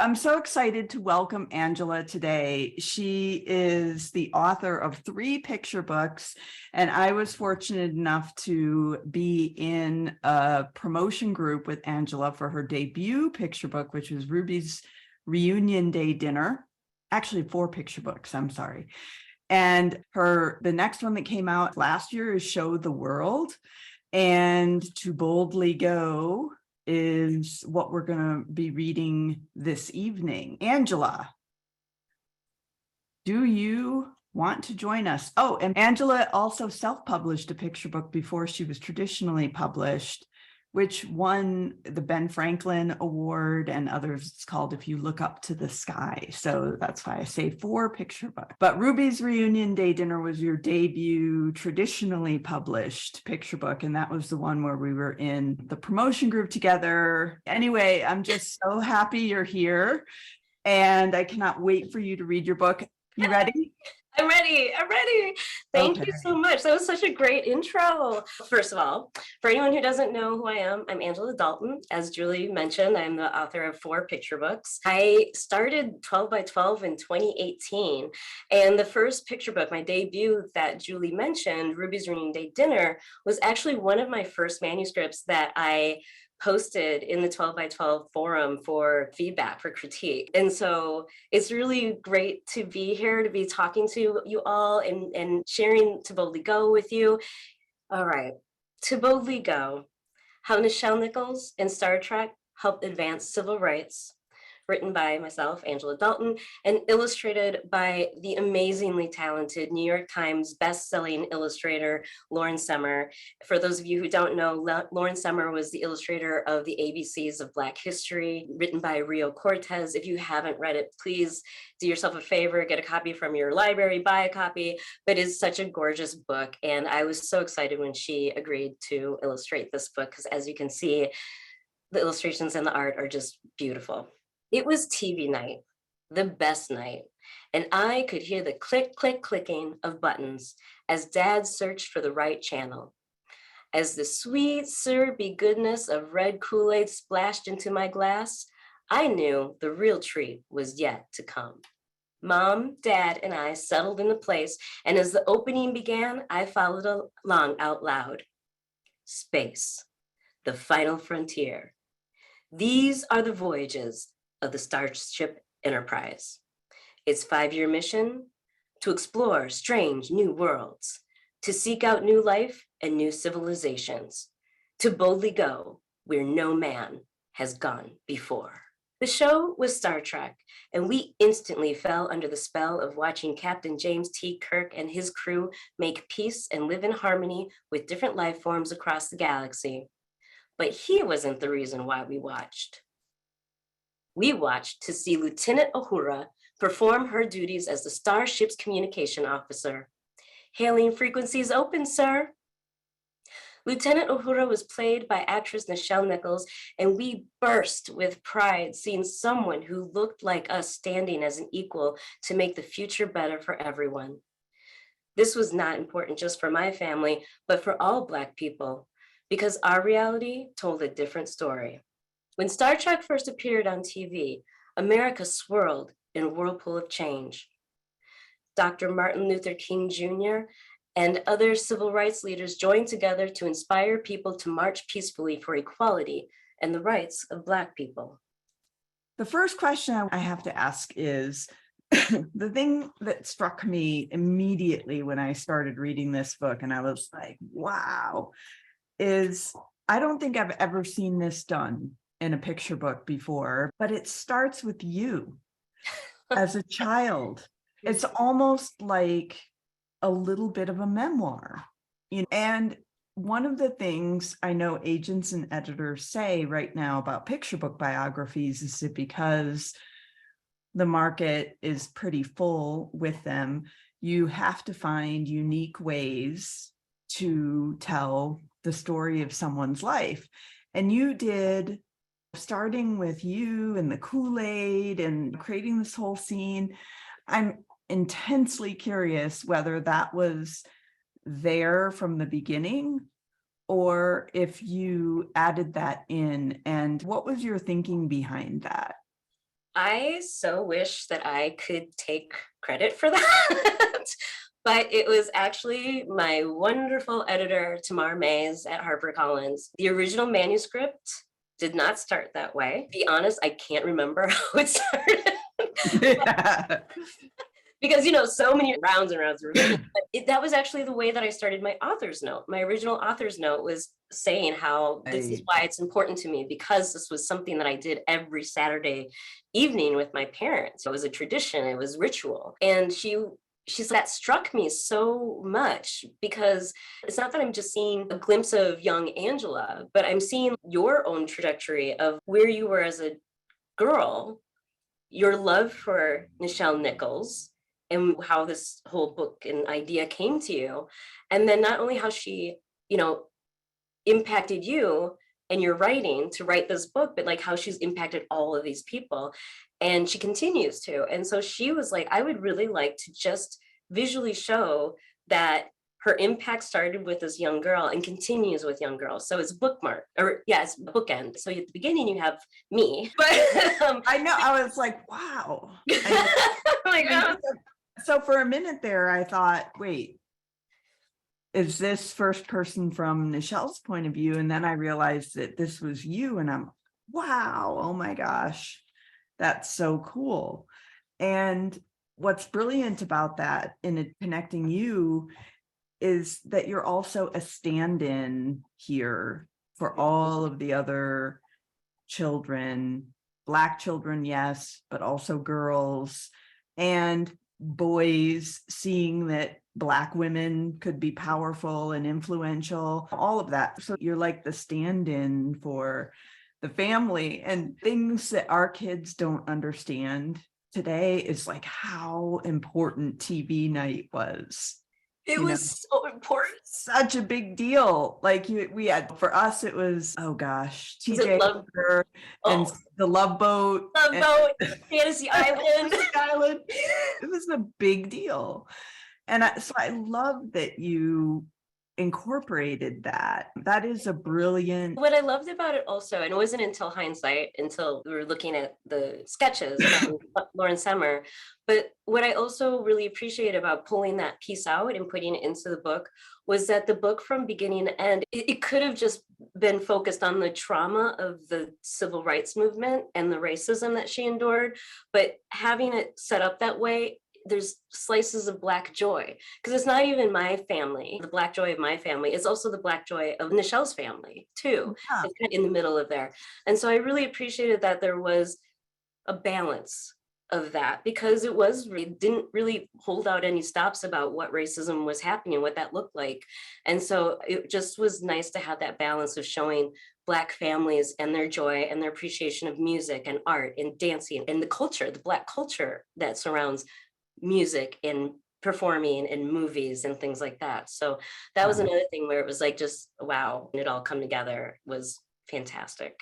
I'm so excited to welcome Angela today. She is the author of 3 picture books, and I was fortunate enough to be in a promotion group with Angela for her debut picture book, which was Ruby's Reunion Day Dinner. Actually, 4 picture books, I'm sorry. And the next one that came out last year is Show the World. And To Boldly Go is what we're going to be reading this evening. Angela, do you want to join us? Oh, and Angela also self-published a picture book before she was traditionally published, which won the Ben Franklin Award and others. It's called If You Look Up to the Sky. So that's why I say 4 picture books. But Ruby's Reunion Day Dinner was your debut traditionally published picture book. And that was the one where we were in the promotion group together. Anyway, I'm just so happy you're here. And I cannot wait for you to read your book. You ready? I'm ready. Thank you so much. That was such a great intro. First of all, for anyone who doesn't know who I am, I'm Angela Dalton. As Julie mentioned, I'm the author of 4 picture books. I started 12 by 12 in 2018. And the first picture book, my debut that Julie mentioned, Ruby's Reunion Day Dinner, was actually one of my first manuscripts that I posted in the 12 by 12 forum for feedback, for critique. And so it's really great to be here, to be talking to you all and sharing To Boldly Go with you. All right, To Boldly Go, How NICHELLE and Star Trek Helped Advance Civil Rights, written by myself, Angela Dalton, and illustrated by the amazingly talented New York Times best-selling illustrator, Lauren Sommer. For those of you who don't know, Lauren Sommer was the illustrator of the ABCs of Black History, written by Rio Cortez. If you haven't read it, please do yourself a favor, get a copy from your library, buy a copy, but it's such a gorgeous book. And I was so excited when she agreed to illustrate this book, because as you can see, the illustrations and the art are just beautiful. It was TV night, the best night, and I could hear the click, click, clicking of buttons as Dad searched for the right channel. As the sweet, syrupy goodness of red Kool-Aid splashed into my glass, I knew the real treat was yet to come. Mom, Dad, and I settled into place, and as the opening began, I followed along out loud. Space, the final frontier. These are the voyages of the Starship Enterprise. Its 5-year mission: to explore strange new worlds, to seek out new life and new civilizations, to boldly go where no man has gone before. The show was Star Trek, and we instantly fell under the spell of watching Captain James T. Kirk and his crew make peace and live in harmony with different life forms across the galaxy. But he wasn't the reason why we watched. We watched to see Lieutenant Uhura perform her duties as the starship's communication officer. Hailing frequencies open, sir. Lieutenant Uhura was played by actress NICHELLE, and we burst with pride seeing someone who looked like us standing as an equal to make the future better for everyone. This was not important just for my family, but for all Black people, because our reality told a different story. When Star Trek first appeared on TV, America swirled in a whirlpool of change. Dr. Martin Luther King Jr. and other civil rights leaders joined together to inspire people to march peacefully for equality and the rights of Black people. The first question I have to ask is, the thing that struck me immediately when I started reading this book, and I was like, wow, is I don't think I've ever seen this done in a picture book before, but it starts with you as a child. It's almost like a little bit of a memoir. And one of the things I know agents and editors say right now about picture book biographies is that because the market is pretty full with them, you have to find unique ways to tell the story of someone's life. And you did, starting with you and the Kool-Aid and creating this whole scene. I'm intensely curious whether that was there from the beginning or if you added that in, and what was your thinking behind that? I so wish that I could take credit for that. But it was actually my wonderful editor, Tamar Mays at HarperCollins. The original manuscript did not start that way. To be honest, I can't remember how it started. Yeah. Because so many rounds and rounds of revisions. But that was actually the way that I started my author's note. My original author's note was saying how this is Right. why it's important to me, because this was something that I did every Saturday evening with my parents. It was a tradition, it was ritual. And she said that struck me so much, because it's not that I'm just seeing a glimpse of young Angela, but I'm seeing your own trajectory of where you were as a girl, your love for Nichelle Nichols, and how this whole book and idea came to you. And then not only how she, you know, impacted you and your writing to write this book, but like how she's impacted all of these people. And she continues to. And so she was like, I would really like to just visually show that her impact started with this young girl and continues with young girls. So it's bookmark, or yeah, it's bookend. So at the beginning you have me, but I know. I was like, wow. like, oh, So for a minute there, I thought, wait, is this first person from Nichelle's point of view? And then I realized that this was you, and I'm, wow, oh my gosh, that's so cool. And what's brilliant about that in connecting you is that you're also a stand-in here for all of the other children, Black children, yes, but also girls and boys, seeing that Black women could be powerful and influential, all of that. So you're like the stand-in for the family, and things that our kids don't understand today is like how important TV night was. it You know, was so important. such a big deal. Like we had, for us, it was, oh gosh, Was it TJ love? and Oh, the Love Boat love and boat, Fantasy Island. Island. It was a big deal. And so I love that you incorporated that. That is a brilliant. What I loved about it also, and it wasn't until hindsight, until we were looking at the sketches from Lauren Sommer, but what I also really appreciate about pulling that piece out and putting it into the book was that the book from beginning to end, it could have just been focused on the trauma of the civil rights movement and the racism that she endured, but having it set up that way, there's slices of Black joy, because it's not even my family, the Black joy of my family, it's also the Black joy of Nichelle's family too. Yeah. It's kind of in the middle of there. And so I really appreciated that there was a balance of that, because it didn't really hold out any stops about what racism was happening and what that looked like. And so it just was nice to have that balance of showing Black families and their joy and their appreciation of music and art and dancing and the culture, the Black culture that surrounds music and performing and movies and things like that. So that was another thing where it was like, just wow, it all come together was fantastic.